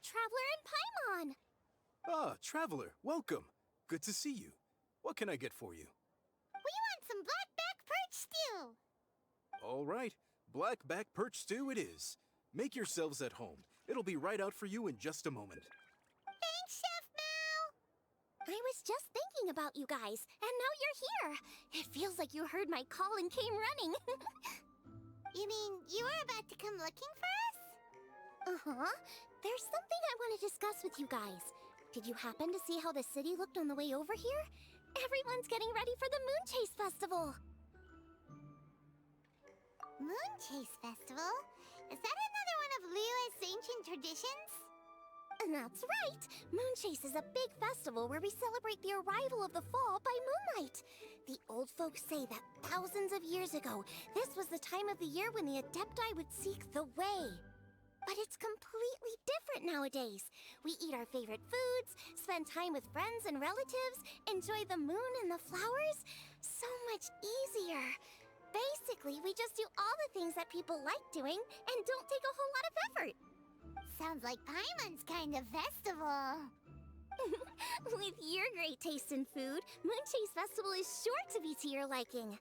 Traveler and Paimon! Ah, Traveler, welcome. Good to see you. What can I get for you? We want some blackback perch stew! All right, blackback perch stew it is. Make yourselves at home. It'll be right out for you in just a moment. Thanks, Chef Mao! I was just thinking about you guys, and now you're here! It feels like you heard my call and came running. You mean you were about to come looking for us? Uh-huh. There's something I want to discuss with you guys. Did you happen to see how the city looked on the way over here? Everyone's getting ready for the Moon Chase Festival. Moon Chase Festival? Is that another one of Liyue's ancient traditions? That's right! Moon Chase is a big festival where we celebrate the arrival of the fall by moonlight. The old folks say that thousands of years ago, this was the time of the year when the Adepti would seek the way. But it's completely different nowadays. We eat our favorite foods, spend time with friends and relatives, enjoy the moon and the flowers. So much easier. Basically, we just do all the things that people like doing and don't take a whole lot of effort. Sounds like Paimon's kind of festival. With your great taste in food, Moon Chase Festival is sure to be to your liking.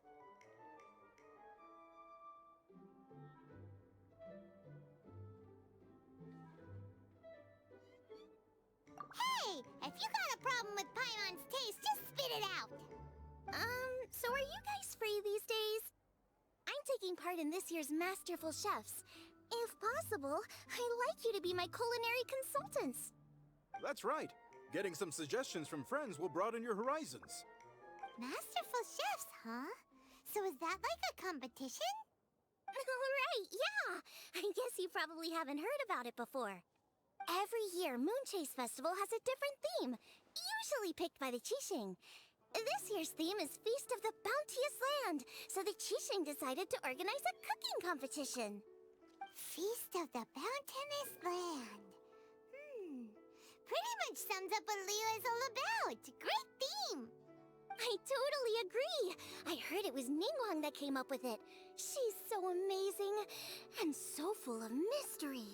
Hey! If you got a problem with Paimon's taste, just spit it out! So are you guys free these days? I'm taking part in this year's Masterful Chefs. If possible, I'd like you to be my culinary consultants. That's right. Getting some suggestions from friends will broaden your horizons. Masterful Chefs, huh? So is that like a competition? Right, yeah! I guess you probably haven't heard about it before. Every year, Moon Chase Festival has a different theme, usually picked by the Qixing. This year's theme is Feast of the Bounteous Land, so the Qixing decided to organize a cooking competition. Feast of the Bounteous Land. Pretty much sums up what Liyue is all about. Great theme! I totally agree. I heard it was Ningguang that came up with it. She's so amazing and so full of mystery.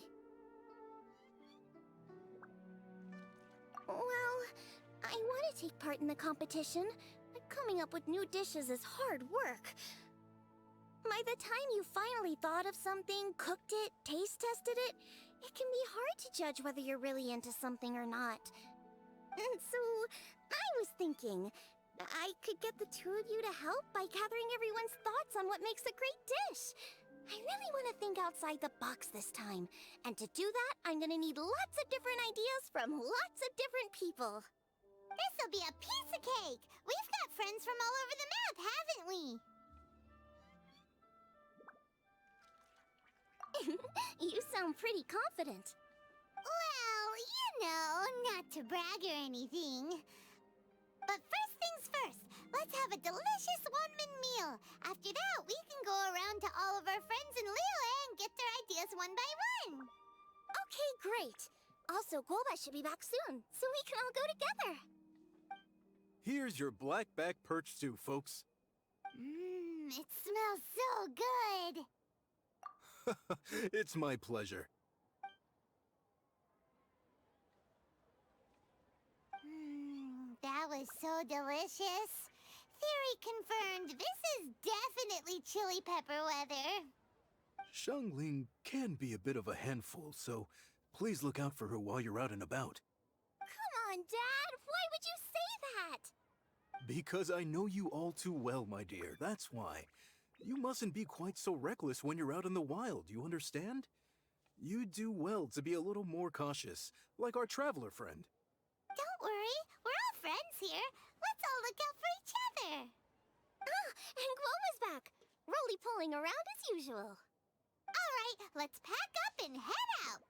Well, I want to take part in the competition, but coming up with new dishes is hard work. By the time you finally thought of something, cooked it, taste tested it, it can be hard to judge whether you're really into something or not. And so, I was thinking, I could get the two of you to help by gathering everyone's thoughts on what makes a great dish. I really want to think outside the box this time. And to do that, I'm gonna need lots of different ideas from lots of different people. This'll be a piece of cake! We've got friends from all over the map, haven't we? You sound pretty confident. Well, you know, not to brag or anything. But first things first, let's have a delicious one-man meal. After that, we can go around to all of our friends in Liyue and get their ideas one by one. Okay, great. Also, Golba should be back soon, so we can all go together. Here's your blackback perch stew, folks. It smells so good. It's my pleasure. That was so delicious. Theory confirmed, this is definitely chili pepper weather. Xiangling can be a bit of a handful, so please look out for her while you're out and about. Come on, Dad! Why would you say that? Because I know you all too well, my dear, that's why. You mustn't be quite so reckless when you're out in the wild, you understand? You do well to be a little more cautious, like our traveler friend. Don't worry, we're all friends here. Let's all look out for each other. Ah, and Guoma's back. Roly-poling around as usual. All right, let's pack up and head out.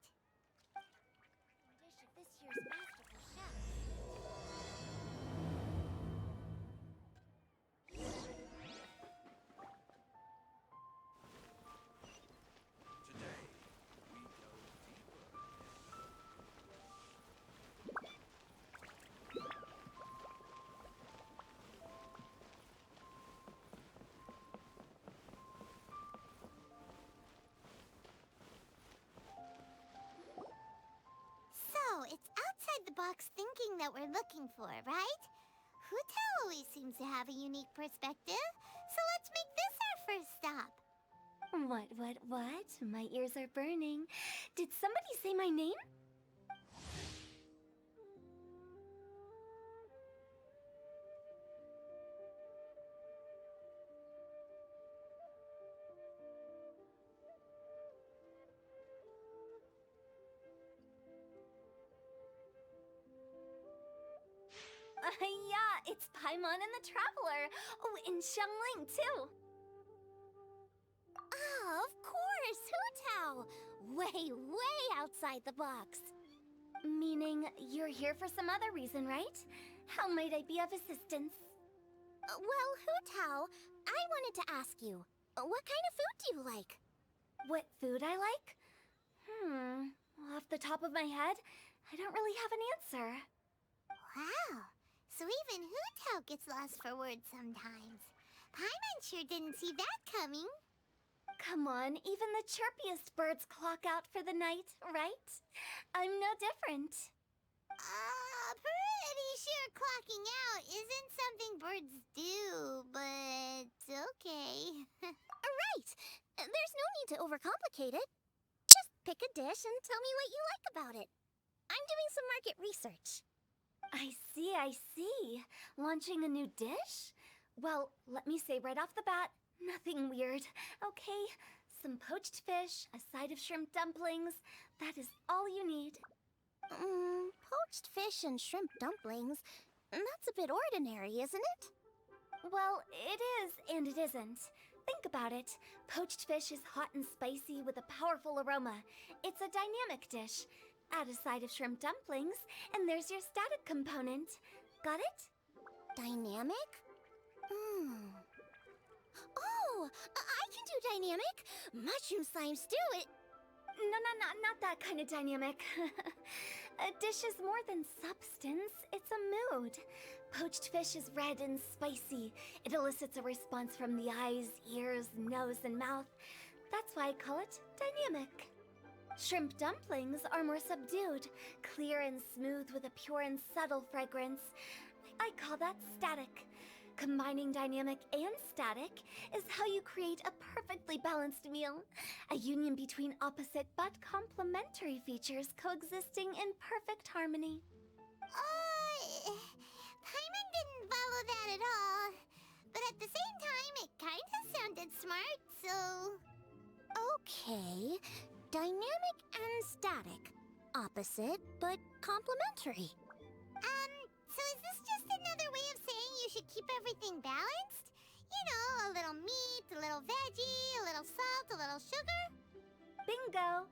Dish of this year's Masterful Chef. Today, we go deeper. box thinking that we're looking for, right? Hutao always seems to have a unique perspective, so let's make this our first stop. What? My ears are burning. Did somebody say my name? Yeah, it's Paimon and the Traveler. Oh, and Xiangling, too. Oh, of course, Hutao! Way outside the box. Meaning you're here for some other reason, right? How might I be of assistance? Well, Hutao, I wanted to ask you, what kind of food do you like? What food I like? Off the top of my head, I don't really have an answer. Wow, so even Hutao gets lost for words sometimes. Paimon sure didn't see that coming. Come on, even the chirpiest birds clock out for the night, right? I'm no different. Pretty sure clocking out isn't something birds do, but okay. Right! There's no need to overcomplicate it. Just pick a dish and tell me what you like about it. I'm doing some market research. I see. Launching a new dish? Well, let me say right off the bat, nothing weird, okay? Some poached fish, a side of shrimp dumplings. That is all you need. Poached fish and shrimp dumplings? That's a bit ordinary, isn't it? Well, it is and it isn't. Think about it. Poached fish is hot and spicy with a powerful aroma. It's a dynamic dish. Add a side of shrimp dumplings, and there's your static component. Got it? Dynamic? Oh, I can do dynamic. Mushroom slime stew it. No, not that kind of dynamic. A dish is more than substance, it's a mood. Poached fish is red and spicy. It elicits a response from the eyes, ears, nose, and mouth. That's why I call it dynamic. Shrimp dumplings are more subdued, clear and smooth with a pure and subtle fragrance. I call that static. Combining dynamic and static is how you create a perfectly balanced meal. A union between opposite but complementary features coexisting in perfect harmony. Paimon didn't follow that at all. But at the same time, it kinda sounded smart, so... Okay, dynamic and static. Opposite, but complementary. So is this just another way of saying you should keep everything balanced? You know, a little meat, a little veggie, a little salt, a little sugar? Bingo!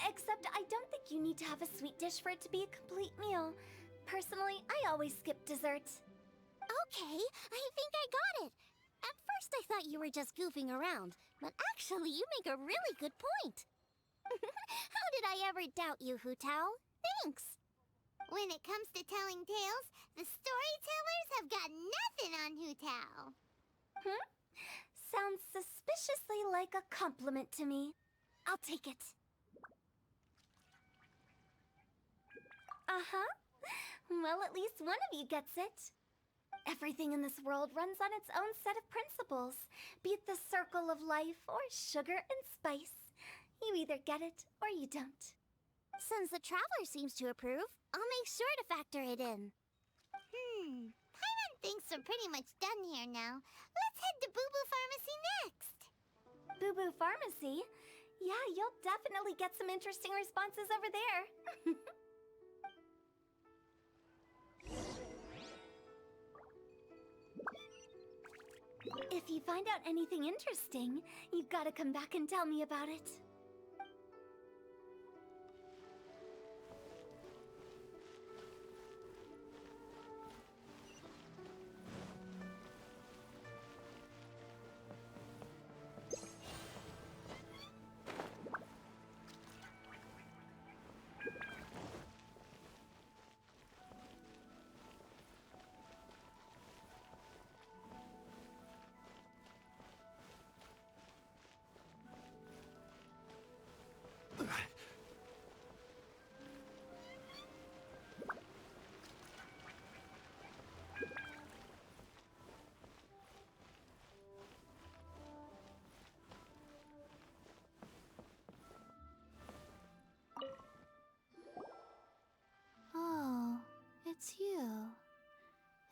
Except I don't think you need to have a sweet dish for it to be a complete meal. Personally, I always skip dessert. Okay, I think I got it. At first I thought you were just goofing around, but actually you make a really good point. How did I ever doubt you, Hutao? Thanks! When it comes to telling tales, the storytellers have got nothing on Hutao. Sounds suspiciously like a compliment to me. I'll take it. Well, at least one of you gets it. Everything in this world runs on its own set of principles, be it the circle of life or sugar and spice. You either get it or you don't. Since the Traveler seems to approve, I'll make sure to factor it in. Paimon thinks we're pretty much done here now. Let's head to Boo Boo Pharmacy next. Boo Boo Pharmacy? Yeah, you'll definitely get some interesting responses over there. If you find out anything interesting, you've got to come back and tell me about it.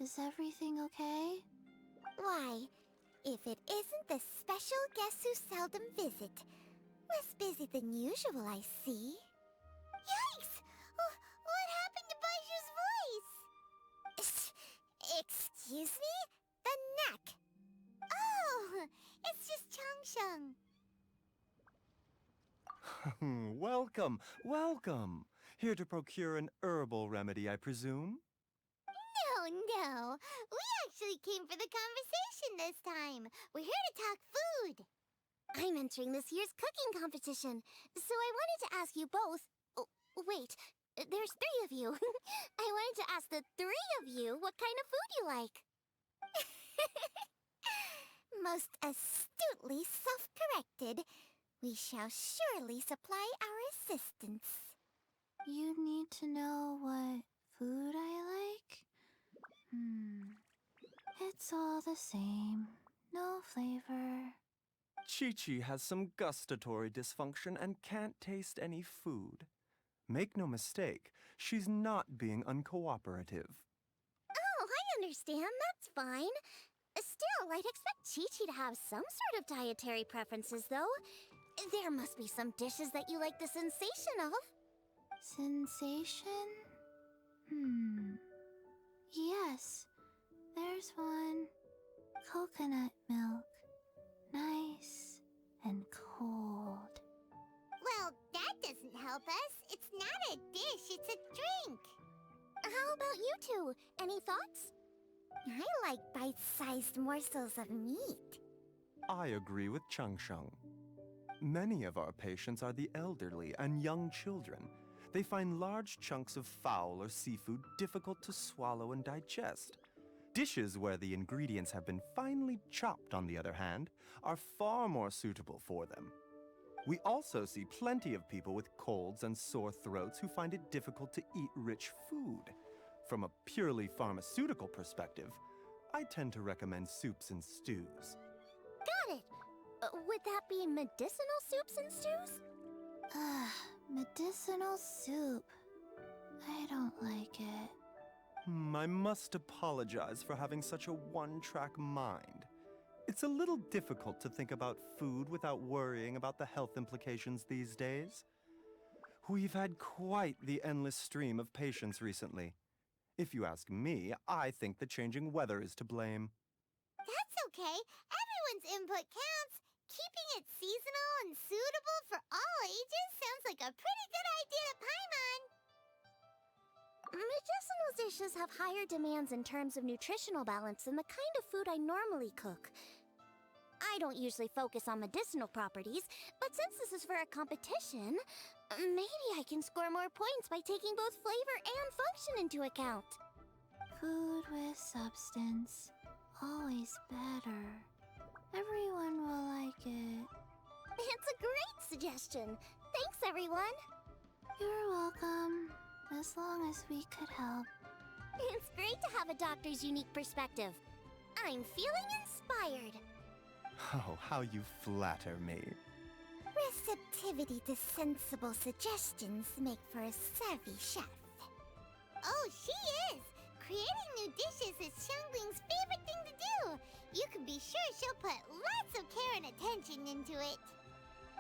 Is everything okay? Why, if it isn't the special guests who seldom visit. Less busy than usual, I see. Yikes! What happened to Baishu's voice? Excuse me? The neck. Oh, it's just Changsheng. Welcome, welcome. Here to procure an herbal remedy, I presume? No. We actually came for the conversation this time. We're here to talk food. I'm entering this year's cooking competition, so I wanted to ask you both... Oh, wait, there's 3 of you. I wanted to ask the 3 of you what kind of food you like. Most astutely self-corrected. We shall surely supply our assistance. You need to know what food I like? It's all the same. No flavor. Chi-Chi has some gustatory dysfunction and can't taste any food. Make no mistake, she's not being uncooperative. Oh, I understand. That's fine. Still, I'd expect Chi-Chi to have some sort of dietary preferences, though. There must be some dishes that you like the sensation of. Sensation? Yes, there's one. Coconut milk. Nice and cold. Well, that doesn't help us. It's not a dish, it's a drink. How about you two? Any thoughts? I like bite-sized morsels of meat. I agree with Changsheng. Many of our patients are the elderly and young children. They find large chunks of fowl or seafood difficult to swallow and digest. Dishes where the ingredients have been finely chopped, on the other hand, are far more suitable for them. We also see plenty of people with colds and sore throats who find it difficult to eat rich food. From a purely pharmaceutical perspective, I tend to recommend soups and stews. Got it! Would that be medicinal soups and stews? Medicinal soup. I don't like it. I must apologize for having such a one-track mind. It's a little difficult to think about food without worrying about the health implications these days. We've had quite the endless stream of patients recently. If you ask me, I think the changing weather is to blame. That's okay. Everyone's input counts. Keeping it seasonal and suitable for all ages sounds like a pretty good idea to Paimon. Medicinal dishes have higher demands in terms of nutritional balance than the kind of food I normally cook. I don't usually focus on medicinal properties, but since this is for a competition, maybe I can score more points by taking both flavor and function into account. Food with substance. Always better. Everyone will like it. It's a great suggestion. Thanks, everyone. You're welcome. As long as we could help. It's great to have a doctor's unique perspective. I'm feeling inspired. Oh, how you flatter me. Receptivity to sensible suggestions make for a savvy chef. Oh, she is! Creating new dishes is Xiangling's favorite thing to do. You can be sure she'll put lots of care and attention into it.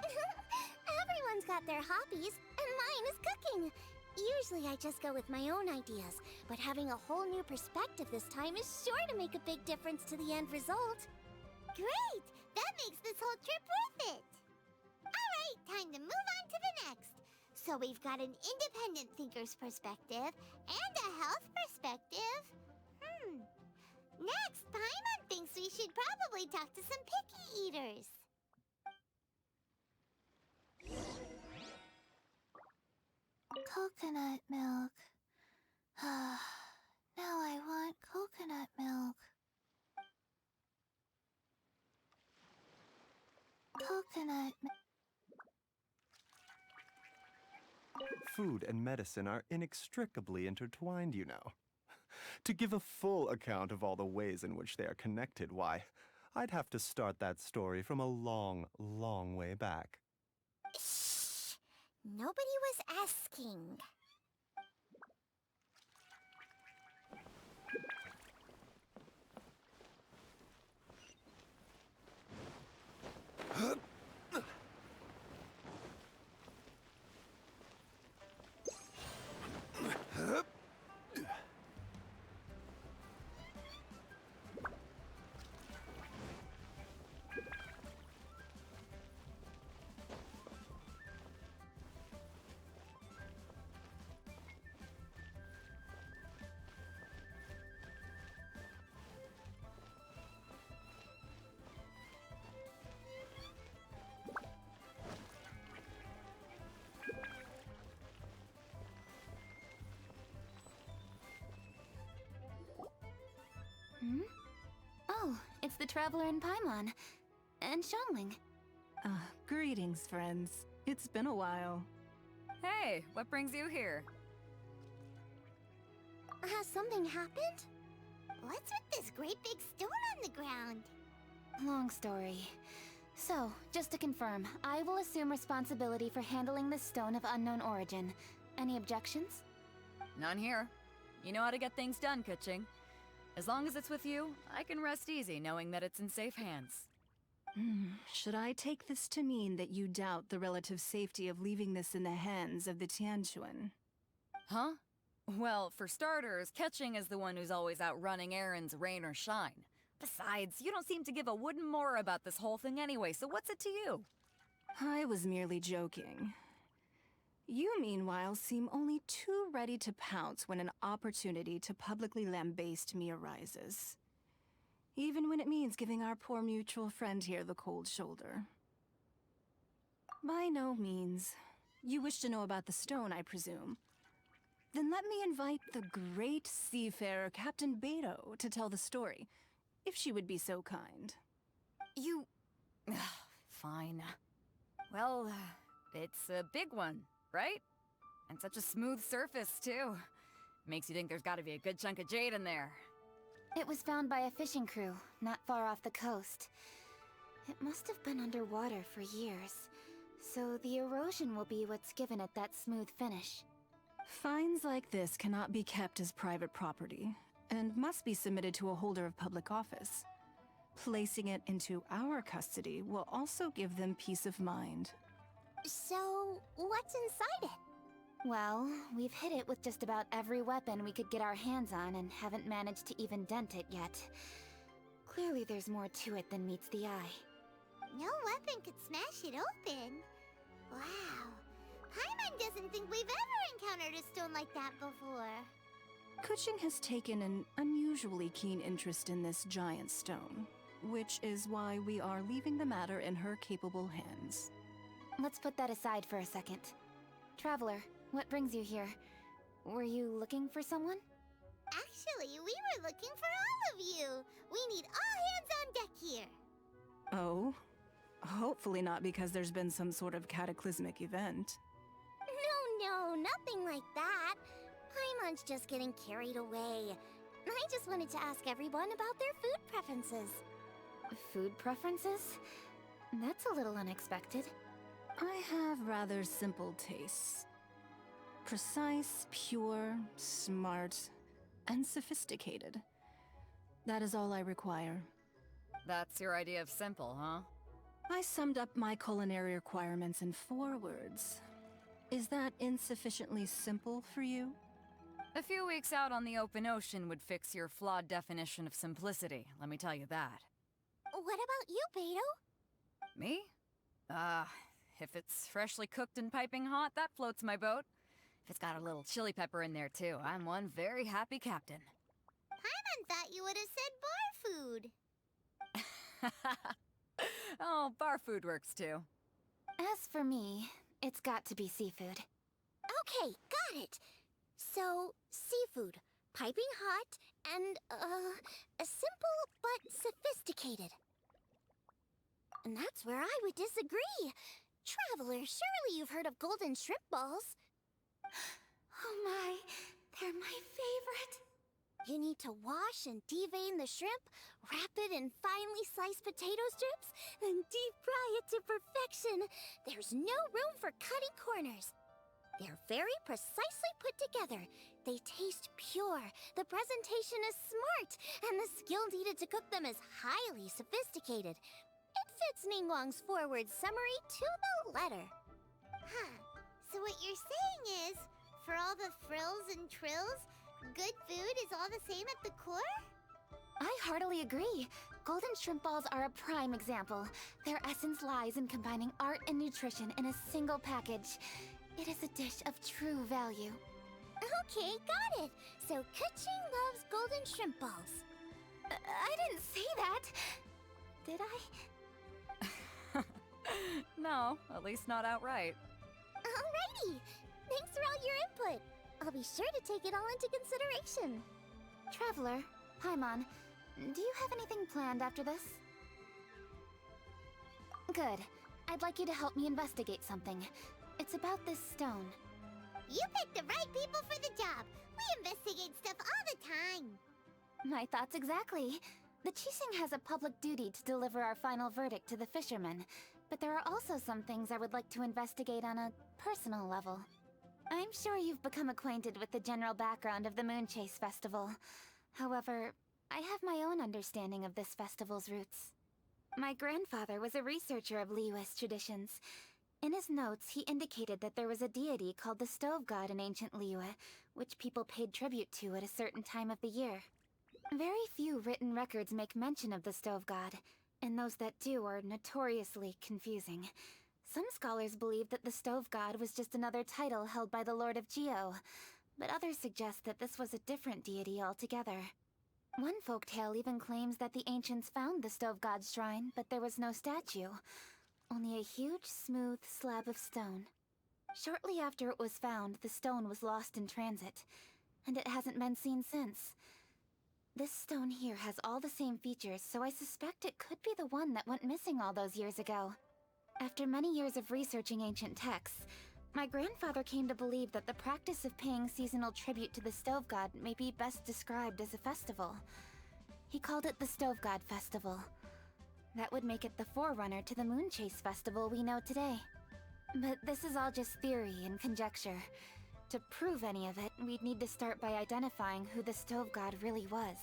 Everyone's got their hobbies, and mine is cooking. Usually I just go with my own ideas, but having a whole new perspective this time is sure to make a big difference to the end result. Great! That makes this whole trip worth it! Alright, time to move on to the next. So we've got an independent thinker's perspective and a health perspective. Next, Paimon thinks we should probably talk to some picky eaters. Coconut milk. Now I want coconut milk. Coconut milk. Food and medicine are inextricably intertwined, you know. To give a full account of all the ways in which they are connected, why, I'd have to start that story from a long, long way back. Shh! Nobody was asking. Hmm? Oh, it's the Traveler and Paimon. And Xiangling. Greetings, friends. It's been a while. Hey, what brings you here? Has something happened? What's with this great big stone on the ground? Long story. So, just to confirm, I will assume responsibility for handling this stone of unknown origin. Any objections? None here. You know how to get things done, Kuching. As long as it's with you, I can rest easy knowing that it's in safe hands. Should I take this to mean that you doubt the relative safety of leaving this in the hands of the Tianquan? Huh? Well, for starters, Kuching is the one who's always out running errands, rain or shine. Besides, you don't seem to give a wooden more about this whole thing anyway, so what's it to you? I was merely joking. You, meanwhile, seem only too ready to pounce when an opportunity to publicly lambaste me arises. Even when it means giving our poor mutual friend here the cold shoulder. By no means. You wish to know about the stone, I presume. Then let me invite the great seafarer Captain Beto to tell the story, if she would be so kind. You... Fine. Well, it's a big one, right? And such a smooth surface, too. Makes you think there's gotta be a good chunk of jade in there. It was found by a fishing crew, not far off the coast. It must have been underwater for years, so the erosion will be what's given it that smooth finish. Finds like this cannot be kept as private property, and must be submitted to a holder of public office. Placing it into our custody will also give them peace of mind. So, what's inside it? Well, we've hit it with just about every weapon we could get our hands on and haven't managed to even dent it yet. Clearly there's more to it than meets the eye. No weapon could smash it open. Wow. Paimon doesn't think we've ever encountered a stone like that before. Kuching has taken an unusually keen interest in this giant stone, which is why we are leaving the matter in her capable hands. Let's put that aside for a second. Traveler, what brings you here? Were you looking for someone? Actually, we were looking for all of you. We need all hands on deck here. Oh? Hopefully not because there's been some sort of cataclysmic event. No, nothing like that. Paimon's just getting carried away. I just wanted to ask everyone about their food preferences. Food preferences? That's a little unexpected. I have rather simple tastes. Precise, pure, smart, and sophisticated. That is all I require. That's your idea of simple, huh? I summed up my culinary requirements in 4 words. Is that insufficiently simple for you? A few weeks out on the open ocean would fix your flawed definition of simplicity, let me tell you that. What about you, Beto? Me? If it's freshly cooked and piping hot, that floats my boat. If it's got a little chili pepper in there too, I'm one very happy captain. Paimon thought you would have said bar food. Oh, bar food works too. As for me, it's got to be seafood. Okay, got it. So, seafood, piping hot, and, simple but sophisticated. And that's where I would disagree. Traveler, surely you've heard of golden shrimp balls. Oh my, they're my favorite. You need to wash and devein the shrimp, wrap it in finely sliced potato strips, then deep fry it to perfection. There's no room for cutting corners. They're very precisely put together. They taste pure, the presentation is smart, and the skill needed to cook them is highly sophisticated. It fits Ningguang's forward summary to the letter. Huh. So what you're saying is, for all the frills and trills, good food is all the same at the core? I heartily agree. Golden shrimp balls are a prime example. Their essence lies in combining art and nutrition in a single package. It is a dish of true value. Okay, got it. So Kuching loves golden shrimp balls. I didn't say that. Did I? No, at least not outright. Alrighty. Thanks for all your input. I'll be sure to take it all into consideration. Traveler, Paimon, Do you have anything planned after this? Good. I'd like you to help me investigate something. It's about this stone. You picked the right people for the job. We investigate stuff all the time. My thoughts exactly. The Qixing has a public duty to deliver our final verdict to the fishermen, but there are also some things I would like to investigate on a personal level. I'm sure you've become acquainted with the general background of the Moonchase Festival. However, I have my own understanding of this festival's roots. My grandfather was a researcher of Liyue's traditions. In his notes, he indicated that there was a deity called the Stove God in ancient Liyue, which people paid tribute to at a certain time of the year. Very few written records make mention of the Stove God, and those that do are notoriously confusing. Some scholars believe that the Stove God was just another title held by the Lord of Geo, but others suggest that this was a different deity altogether. One folktale even claims that the ancients found the Stove God's shrine, but there was no statue, only a huge, smooth slab of stone. Shortly after it was found, the stone was lost in transit, and it hasn't been seen since. This stone here has all the same features, so I suspect it could be the one that went missing all those years ago. After many years of researching ancient texts, my grandfather came to believe that the practice of paying seasonal tribute to the Stove God may be best described as a festival. He called it the Stove God Festival. That would make it the forerunner to the Moonchase Festival we know today. But this is all just theory and conjecture. To prove any of it, we'd need to start by identifying who the Stove God really was.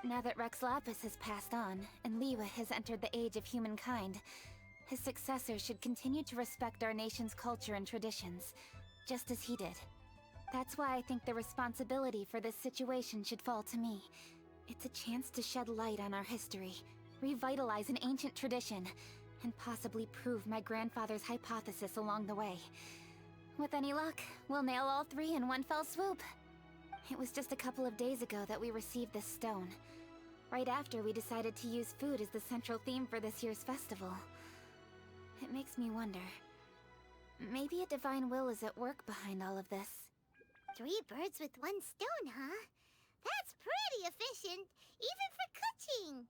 Now that Rex Lapis has passed on, and Liyue has entered the age of humankind, his successors should continue to respect our nation's culture and traditions, just as he did. That's why I think the responsibility for this situation should fall to me. It's a chance to shed light on our history, revitalize an ancient tradition, and possibly prove my grandfather's hypothesis along the way. With any luck, we'll nail all three in one fell swoop. It was just a couple of days ago that we received this stone. Right after we decided to use food as the central theme for this year's festival. It makes me wonder. Maybe a divine will is at work behind all of this. 3 birds with 1 stone, huh? That's pretty efficient, even for cooking.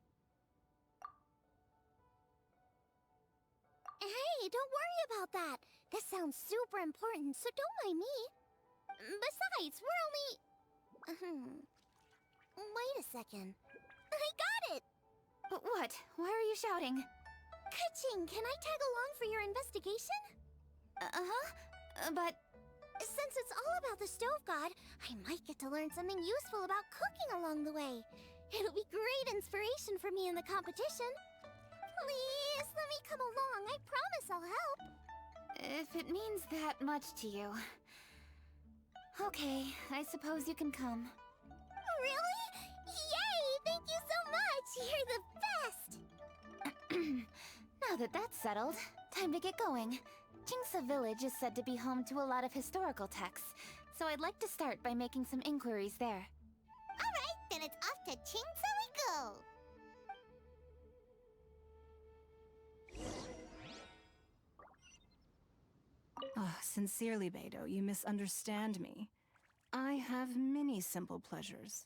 Hey, don't worry about that. This sounds super important, so don't mind me. Besides, we're only... Wait a second. I got it! What? Why are you shouting? Ka-ching, can I tag along for your investigation? But... Since it's all about the Stove God, I might get to learn something useful about cooking along the way. It'll be great inspiration for me in the competition. Please, let me come along. I promise I'll help. if it means that much to you... Okay, I suppose you can come. Really? Yay! Thank you so much! You're the best! Now that that's settled, time to get going. Jingsa Village is said to be home to a lot of historical texts, so I'd like to start by making some inquiries there. Alright, then it's off to Jingsa we go! Oh, sincerely, Beidou, you misunderstand me. I have many simple pleasures.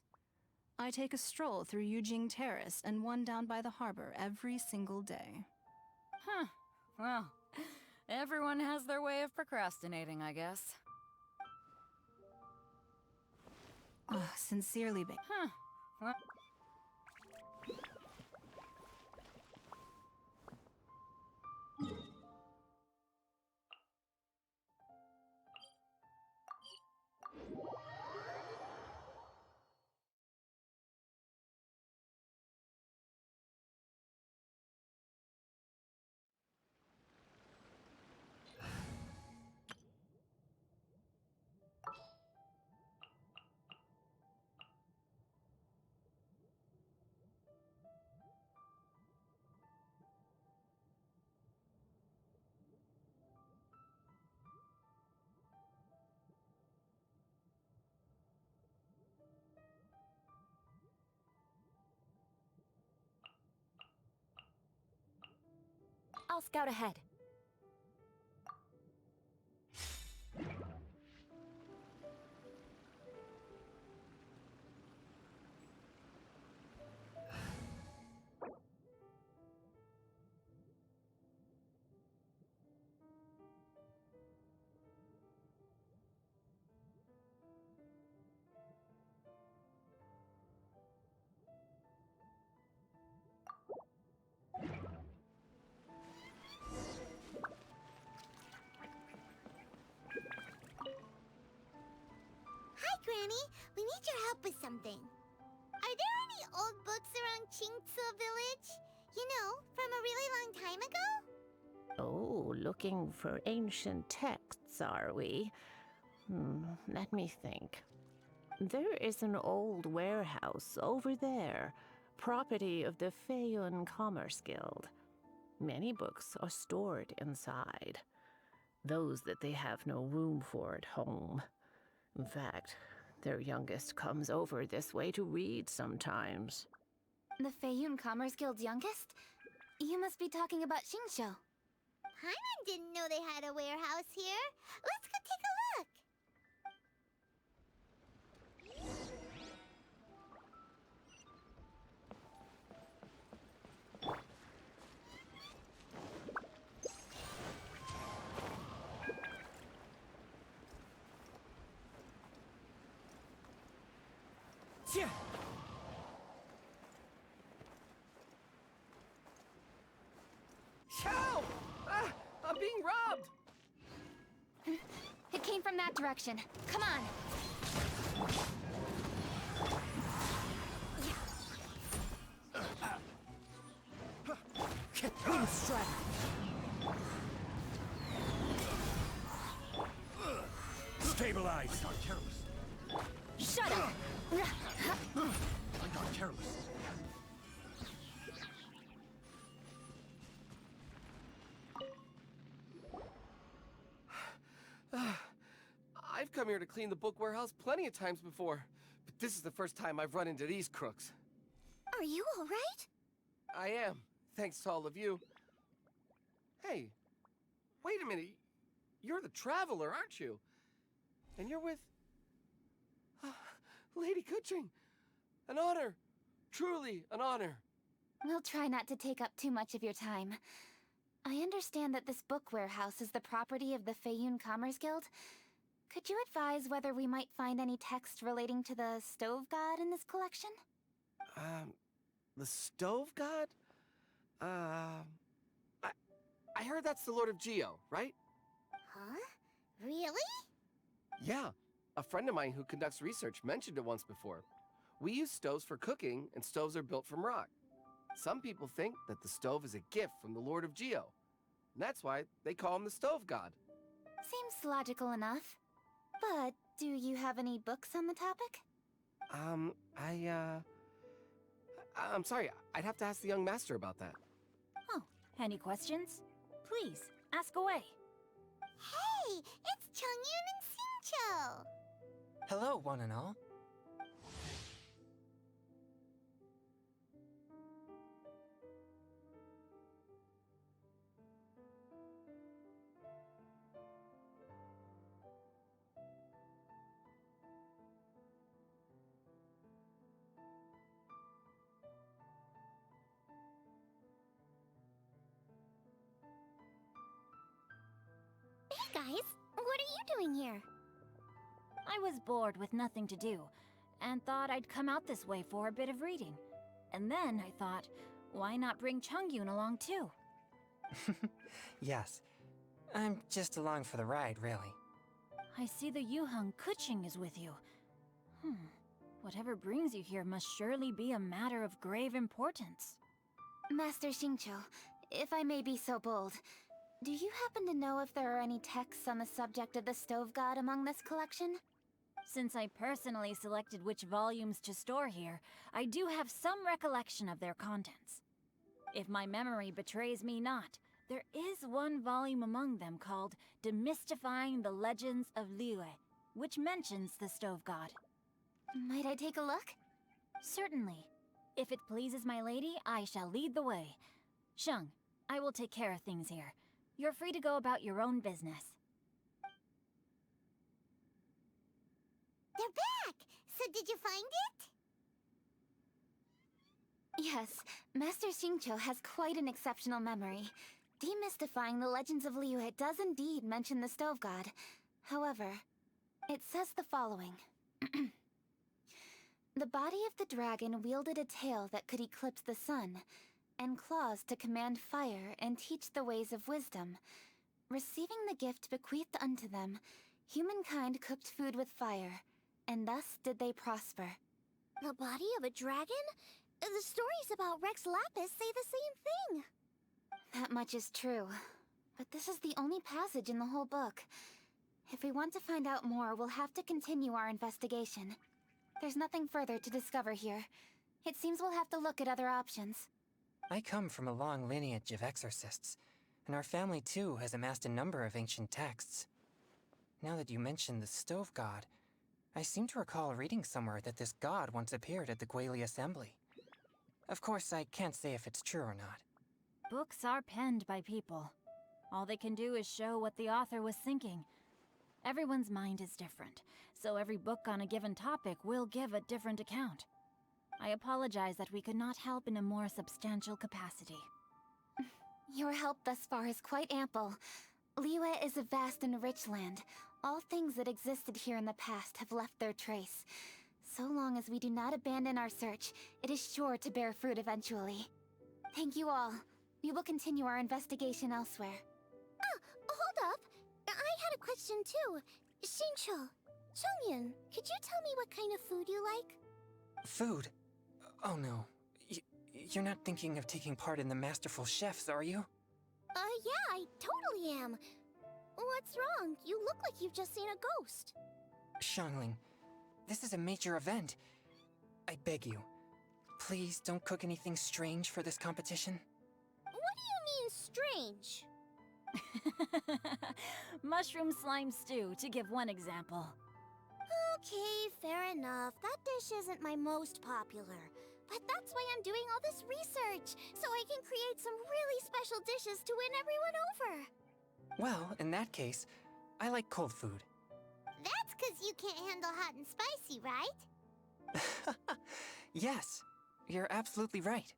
I take a stroll through Yujing Terrace and one down by the harbor every single day. Huh. Well, everyone has their way of procrastinating, I guess. Oh, sincerely, Beidou. Huh. Well... I'll scout ahead. Annie. We need your help with something. Are there any old books around Qingce Village? You know, from a really long time ago? Oh, looking for ancient texts, are we? Let me think. There is an old warehouse over there, property of the Feiyun Commerce Guild. Many books are stored inside. Those that they have no room for at home. In fact, their youngest comes over this way to read sometimes. The Feiyun Commerce Guild's youngest? You must be talking about Xingqiu. Paimon didn't know they had a warehouse here. Let's go take a look. Help! I'm being robbed! It came from that direction. Come on. Stabilize! I got careless. Shut up! I got careless. I've come here to clean the book warehouse plenty of times before, but this is the first time I've run into these crooks. Are you all right? I am, thanks to all of you. Hey, wait a minute. You're the traveler, aren't you? And you're with... Lady Kuching. An honor. Truly an honor. We'll try not to take up too much of your time. I understand that this book warehouse is the property of the Feiyun Commerce Guild. Could you advise whether we might find any text relating to the stove god in this collection? The stove god? I heard that's the Lord of Geo, right? Huh? Really? Yeah. A friend of mine who conducts research mentioned it once before. We use stoves for cooking, and stoves are built from rock. Some people think that the stove is a gift from the Lord of Geo. And that's why they call him the stove god. Seems logical enough. But do you have any books on the topic? I'm sorry, I'd have to ask the young master about that. Oh, any questions? Please, ask away. Hey, it's Chongyun and Xingqiu. Hello, one and all. Hey guys, what are you doing here? I was bored with nothing to do, and thought I'd come out this way for a bit of reading. And then I thought, why not bring Chongyun along too? Yes. I'm just along for the ride, really. I see the Yuheng Kuching is with you. Whatever brings you here must surely be a matter of grave importance. Master Xingqiu, if I may be so bold, do you happen to know if there are any texts on the subject of the stove god among this collection? Since I personally selected which volumes to store here, I do have some recollection of their contents. If my memory betrays me not, there is one volume among them called Demystifying the Legends of Liyue, which mentions the stove god. Might I take a look? Certainly. If it pleases my lady, I shall lead the way. Sheng, I will take care of things here. You're free to go about your own business. They're back! So did you find it? Yes, Master Xingqiu has quite an exceptional memory. Demystifying the Legends of Liyue does indeed mention the stove god. However, it says the following. The body of the dragon wielded a tail that could eclipse the sun, and claws to command fire and teach the ways of wisdom. Receiving the gift bequeathed unto them, humankind cooked food with fire, and thus did they prosper. The body of a dragon? The stories about Rex Lapis say the same thing. That much is true. But this is the only passage in the whole book. If we want to find out more, we'll have to continue our investigation. There's nothing further to discover here. It seems we'll have to look at other options. I come from a long lineage of exorcists, and our family too has amassed a number of ancient texts. Now that you mention the Stove God, I seem to recall reading somewhere that this god once appeared at the Guili Assembly. Of course, I can't say if it's true or not. Books are penned by people. All they can do is show what the author was thinking. Everyone's mind is different, so every book on a given topic will give a different account. I apologize that we could not help in a more substantial capacity. Your help thus far is quite ample. Liyue is a vast and rich land. All things that existed here in the past have left their trace. So long as we do not abandon our search, it is sure to bear fruit eventually. Thank you all. We will continue our investigation elsewhere. Hold up. I had a question too. Shincho, Chongyun, could you tell me what kind of food you like? Food? Oh no. You're not thinking of taking part in the Masterful Chefs, are you? Yeah, I totally am. What's wrong? You look like you've just seen a ghost. Xiangling, this is a major event. I beg you, please don't cook anything strange for this competition. What do you mean, strange? Mushroom slime stew, to give one example. Okay, fair enough. That dish isn't my most popular. But that's why I'm doing all this research, so I can create some really special dishes to win everyone over. Well, in that case, I like cold food. That's 'cause you can't handle hot and spicy, right? Yes, you're absolutely right.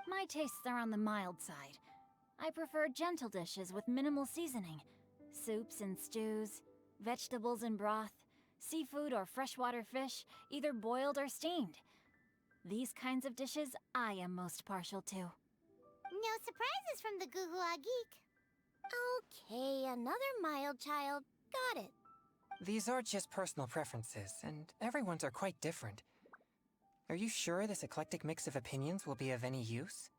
My tastes are on the mild side. I prefer gentle dishes with minimal seasoning. Soups and stews, vegetables and broth, seafood or freshwater fish, either boiled or steamed. These kinds of dishes I am most partial to. No surprises from the Gugua Geek. Okay, another mild child. Got it. These are just personal preferences, and everyone's are quite different. Are you sure this eclectic mix of opinions will be of any use?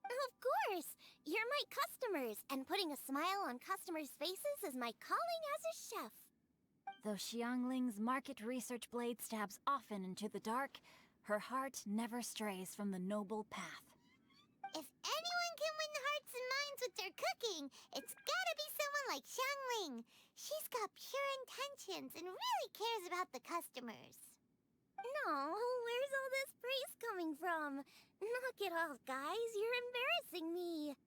Of course! You're my customers, and putting a smile on customers' faces is my calling as a chef. Though Xiangling's market research blade stabs often into the dark, her heart never strays from the noble path. If anyone can win the hearts and minds with their cooking, it's gotta be someone like Xiangling. She's got pure intentions and really cares about the customers. No, where's all this praise coming from? Knock it off, guys. You're embarrassing me.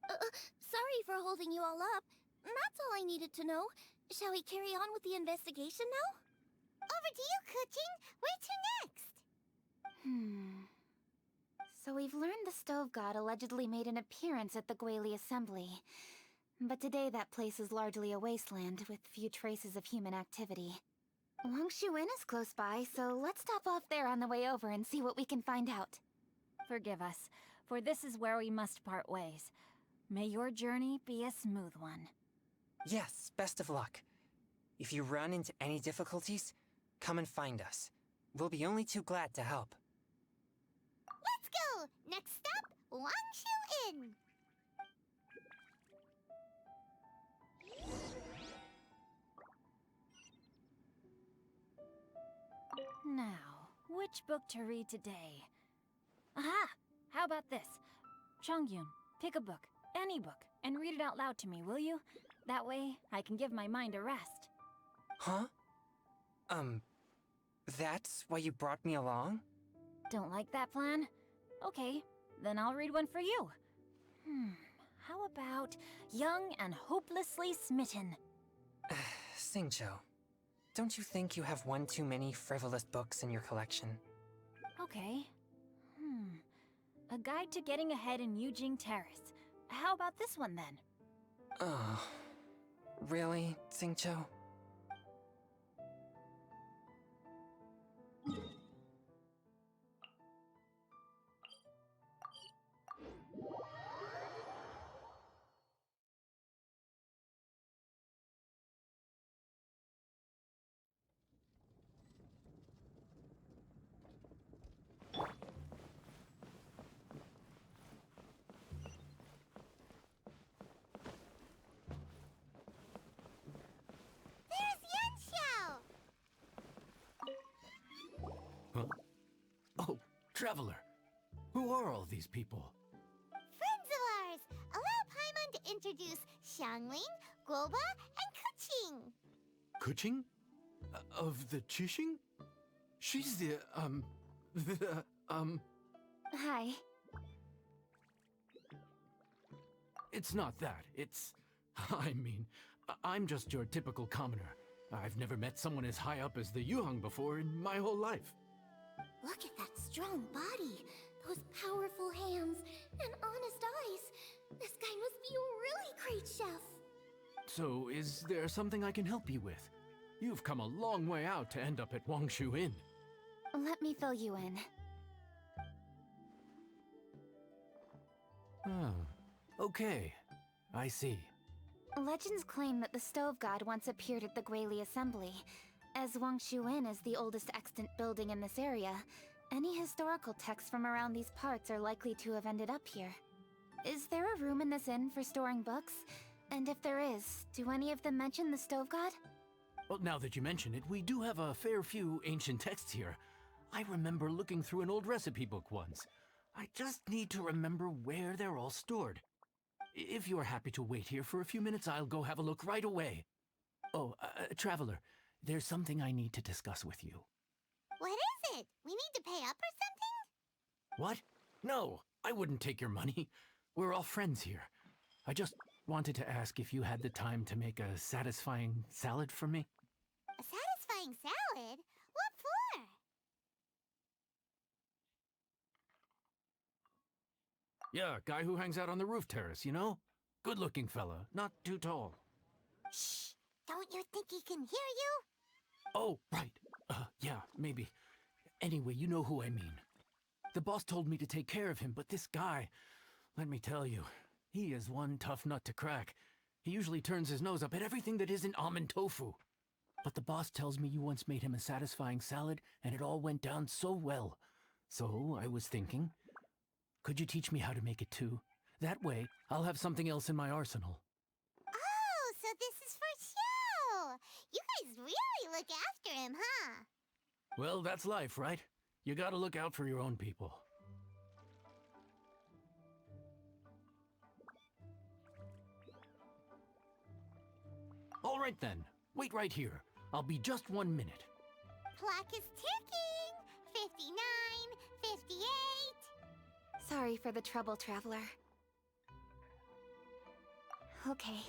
Sorry for holding you all up. That's all I needed to know. Shall we carry on with the investigation now? Over to you, Kuching. Where to next? So we've learned the Stove God allegedly made an appearance at the Guili Assembly. But today that place is largely a wasteland with few traces of human activity. Wangshu Inn is close by, so let's stop off there on the way over and see what we can find out. Forgive us, for this is where we must part ways. May your journey be a smooth one. Yes, best of luck. If you run into any difficulties, come and find us. We'll be only too glad to help. Let's go! Next stop, Wangshu Inn. Now, which book to read today? Aha! How about this? Chongyun, pick a book, any book, and read it out loud to me, will you? That way, I can give my mind a rest. Huh? That's why you brought me along? Don't like that plan? Okay, then I'll read one for you. How about Young and Hopelessly Smitten? Xingqiu, don't you think you have one too many frivolous books in your collection? Okay. A Guide to Getting Ahead in Yujing Terrace. How about this one then? Oh, really, Xingqiu? Traveler, who are all these people? Friends of ours! Allow Paimon to introduce Xiangling, Guoba, and Kuching. Kuching? Of the Chishing? She's the, Hi. It's not that. It's... I mean, I'm just your typical commoner. I've never met someone as high up as the Yuheng before in my whole life. Look at that strong body, those powerful hands, and honest eyes. This guy must be a really great chef. So, is there something I can help you with? You've come a long way out to end up at Wangshu Inn. Let me fill you in. Oh, okay. I see. Legends claim that the Stove God once appeared at the Guili Assembly. As Wangshu Inn is the oldest extant building in this area, any historical texts from around these parts are likely to have ended up here. Is there a room in this inn for storing books? And if there is, do any of them mention the Stove God? Well, now that you mention it, we do have a fair few ancient texts here. I remember looking through an old recipe book once. I just need to remember where they're all stored. If you're happy to wait here for a few minutes, I'll go have a look right away. Oh, Traveler, there's something I need to discuss with you. What is it? We need to pay up or something? What? No, I wouldn't take your money. We're all friends here. I just wanted to ask if you had the time to make a satisfying salad for me. A satisfying salad? What for? Yeah, guy who hangs out on the roof terrace, you know? Good-looking fella, not too tall. Shh! Don't you think he can hear you? Oh, right. Yeah, maybe. Anyway, you know who I mean. The boss told me to take care of him, but this guy, let me tell you, he is one tough nut to crack. He usually turns his nose up at everything that isn't almond tofu. But the boss tells me you once made him a satisfying salad, and it all went down so well. So, I was thinking, could you teach me how to make it too? That way, I'll have something else in my arsenal. Oh, so this is for show! You guys really look after him, huh? Well, that's life, right? You gotta look out for your own people. All right then. Wait right here. I'll be just 1 minute. Clock is ticking! 59, 58... Sorry for the trouble, Traveler. Okay.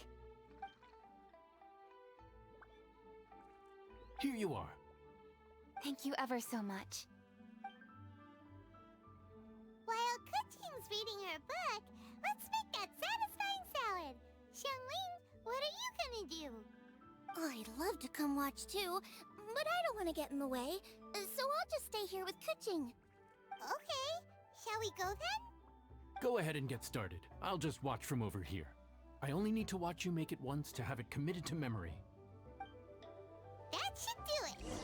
Here you are. Thank you ever so much. While Kuching's reading her book, let's make that satisfying salad. Xiangling, what are you gonna do? I'd love to come watch too, but I don't want to get in the way, so I'll just stay here with Kuching. Okay, shall we go then? Go ahead and get started. I'll just watch from over here. I only need to watch you make it once to have it committed to memory. That should do it.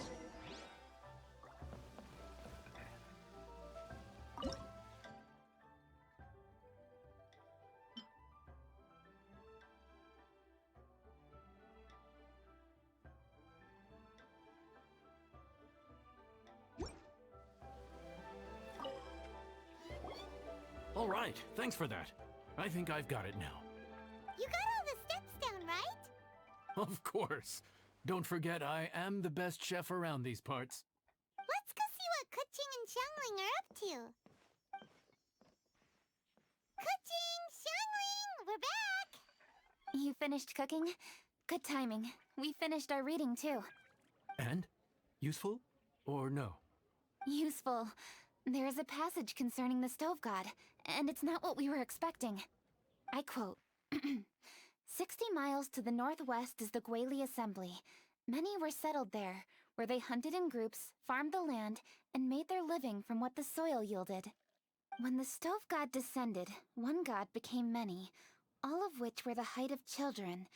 All right, thanks for that. I think I've got it now. You got all the steps down, right? Of course. Don't forget, I am the best chef around these parts. Let's go see what Kuching and Xiangling are up to. Kuching, Xiangling, we're back! You finished cooking? Good timing. We finished our reading too. And? Useful? Or no? Useful. There is a passage concerning the Stove God, and it's not what we were expecting. I quote, 60 miles to the northwest is the Guili Assembly. Many were settled there, where they hunted in groups, farmed the land, and made their living from what the soil yielded. When the Stove God descended, one god became many, all of which were the height of children.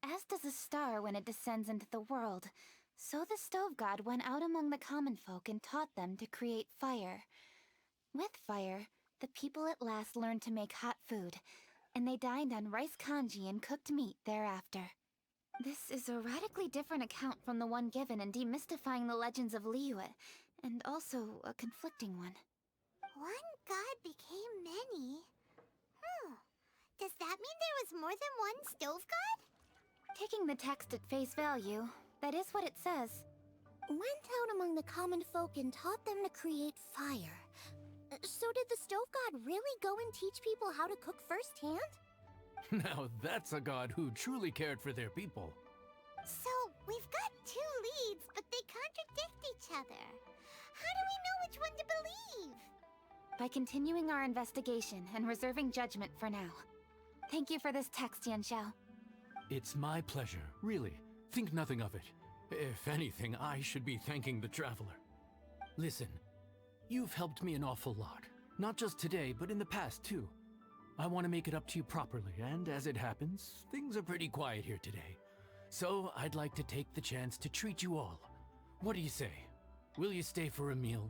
As does a star when it descends into the world, so the Stove God went out among the common folk and taught them to create fire. With fire, the people at last learned to make hot food, and they dined on rice congee and cooked meat thereafter. This is a radically different account from the one given in Demystifying the Legends of Liyue, and also a conflicting one. One god became many. Does that mean there was more than one stove god? Taking the text at face value, that is what it says. Went out among the common folk and taught them to create fire. So did the stove god really go and teach people how to cook firsthand? Now that's a god who truly cared for their people. So, we've got two leads, but they contradict each other. How do we know which one to believe? By continuing our investigation and reserving judgment for now. Thank you for this text, Yanxiao. It's my pleasure, really. Think nothing of it. If anything, I should be thanking the traveler. Listen, you've helped me an awful lot. Not just today, but in the past, too. I want to make it up to you properly, and as it happens, things are pretty quiet here today. So, I'd like to take the chance to treat you all. What do you say? Will you stay for a meal?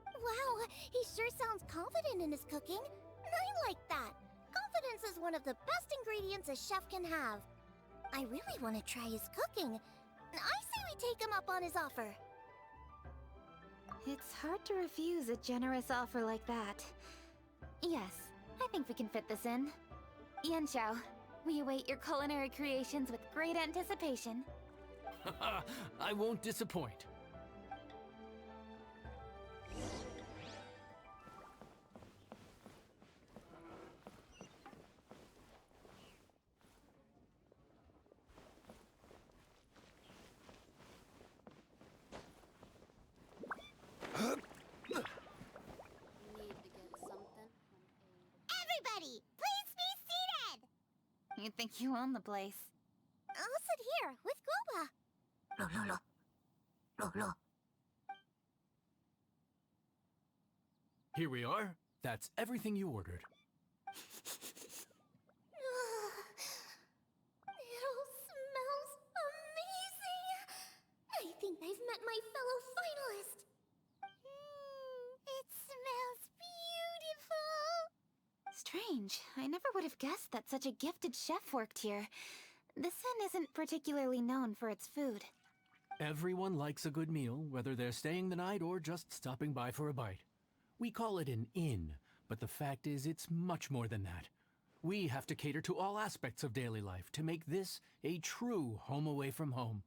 Wow, he sure sounds confident in his cooking. I like that. Confidence is one of the best ingredients a chef can have. I really want to try his cooking. I say we take him up on his offer. It's hard to refuse a generous offer like that. Yes, I think we can fit this in. Yanxiao, we await your culinary creations with great anticipation. I won't disappoint. Everybody, please be seated! You think you own the place? I'll sit here with Guoba. Here we are. That's everything you ordered. It all smells amazing! I think I've met my fellow finalist! It smells beautiful! Strange. I never would have guessed that such a gifted chef worked here. This inn isn't particularly known for its food. Everyone likes a good meal, whether they're staying the night or just stopping by for a bite. We call it an inn, but the fact is it's much more than that. We have to cater to all aspects of daily life to make this a true home away from home.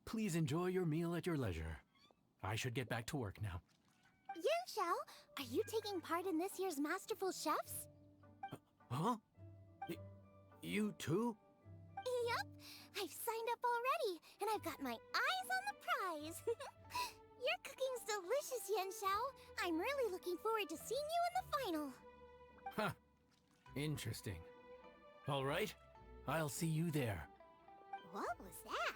Please enjoy your meal at your leisure. I should get back to work now. Yanxiao, are you taking part in this year's Masterful Chefs? Huh? You too? Yup, I've signed up already, and I've got my eyes on the prize. Your cooking's delicious, Yanxiao. I'm really looking forward to seeing you in the final. Huh. Interesting. All right, I'll see you there. What was that?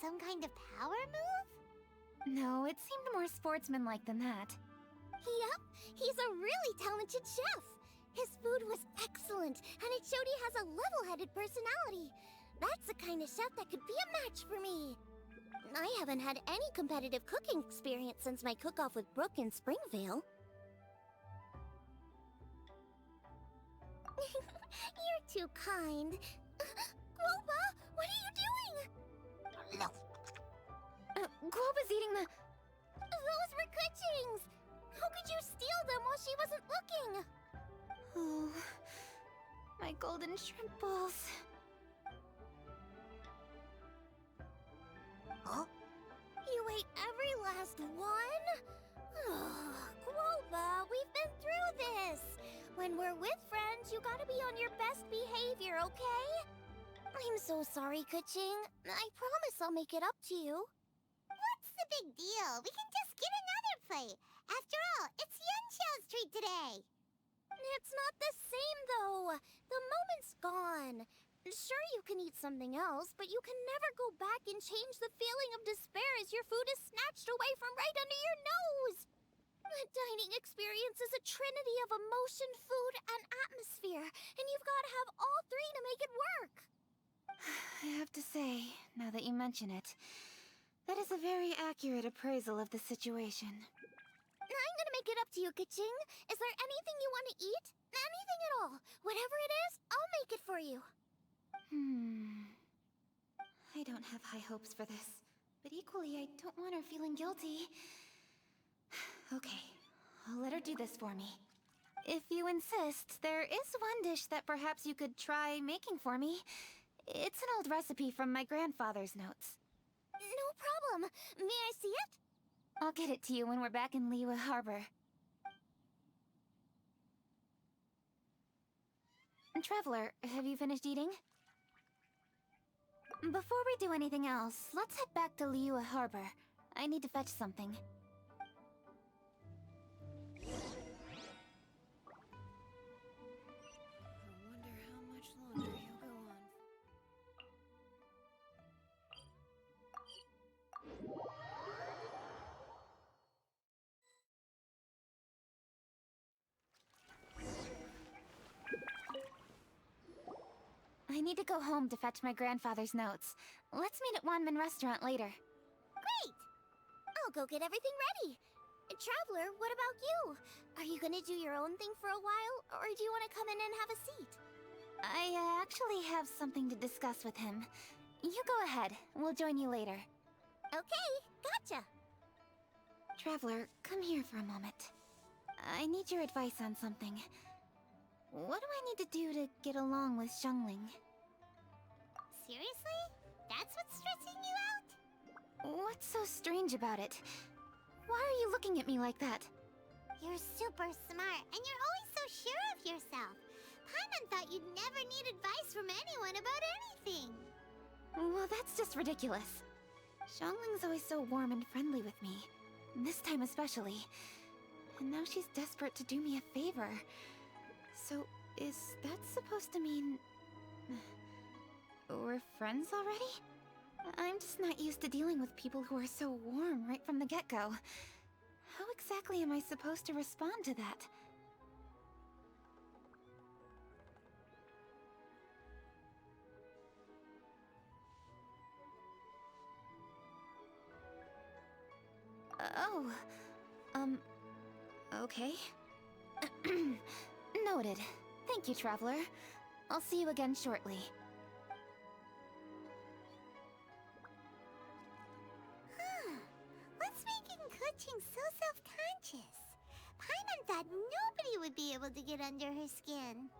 Some kind of power move? No, it seemed more sportsmanlike than that. Yup, he's a really talented chef. His food was excellent, and it showed he has a level-headed personality. That's the kind of chef that could be a match for me. I haven't had any competitive cooking experience since my cook-off with Brooke in Springvale. You're too kind. Guoba, what are you doing? Guoba's eating the... Those were Kuching's! How could you steal them while she wasn't looking? Oh, my golden shrimp balls. Huh? You ate every last one? Guoba, we've been through this. When we're with friends, you gotta be on your best behavior, okay? I'm so sorry, Kuching. I promise I'll make it up to you. What's the big deal? We can just get another plate. After all, it's Yanxiao's treat today. It's not the same, though. The moment's gone. Sure, you can eat something else, but you can never go back and change the feeling of despair as your food is snatched away from right under your nose. The dining experience is a trinity of emotion, food, and atmosphere, and you've got to have all three to make it work. I have to say, now that you mention it, that is a very accurate appraisal of the situation. I'm gonna make it up to you, Kuching. Is there anything you want to eat? Anything at all. Whatever it is, I'll make it for you. I don't have high hopes for this, but equally I don't want her feeling guilty. Okay, I'll let her do this for me. If you insist, there is one dish that perhaps you could try making for me. It's an old recipe from my grandfather's notes. No problem. May I see it? I'll get it to you when we're back in Liyue Harbor. Traveler, have you finished eating? Before we do anything else, let's head back to Liyue Harbor. I need to fetch something. I wonder how much longer he'll go on. I need to go home to fetch my grandfather's notes. Let's meet at Wanman Restaurant later. Great! I'll go get everything ready. Traveler, what about you? Are you gonna do your own thing for a while, or do you want to come in and have a seat? I actually have something to discuss with him. You go ahead. We'll join you later. Okay, gotcha. Traveler, come here for a moment. I need your advice on something. What do I need to do to get along with Xiangling? Seriously? That's what's stressing you out? What's so strange about it? Why are you looking at me like that? You're super smart, and you're always so sure of yourself. Paimon thought you'd never need advice from anyone about anything. Well, that's just ridiculous. Xiangling's always so warm and friendly with me. This time especially. And now she's desperate to do me a favor. So, is that supposed to mean... we're friends already? I'm just not used to dealing with people who are so warm right from the get-go. How exactly am I supposed to respond to that? Oh, okay. Noted. Thank you, Traveler. I'll see you again shortly. What's making Keqing so self-conscious? Paimon thought nobody would be able to get under her skin.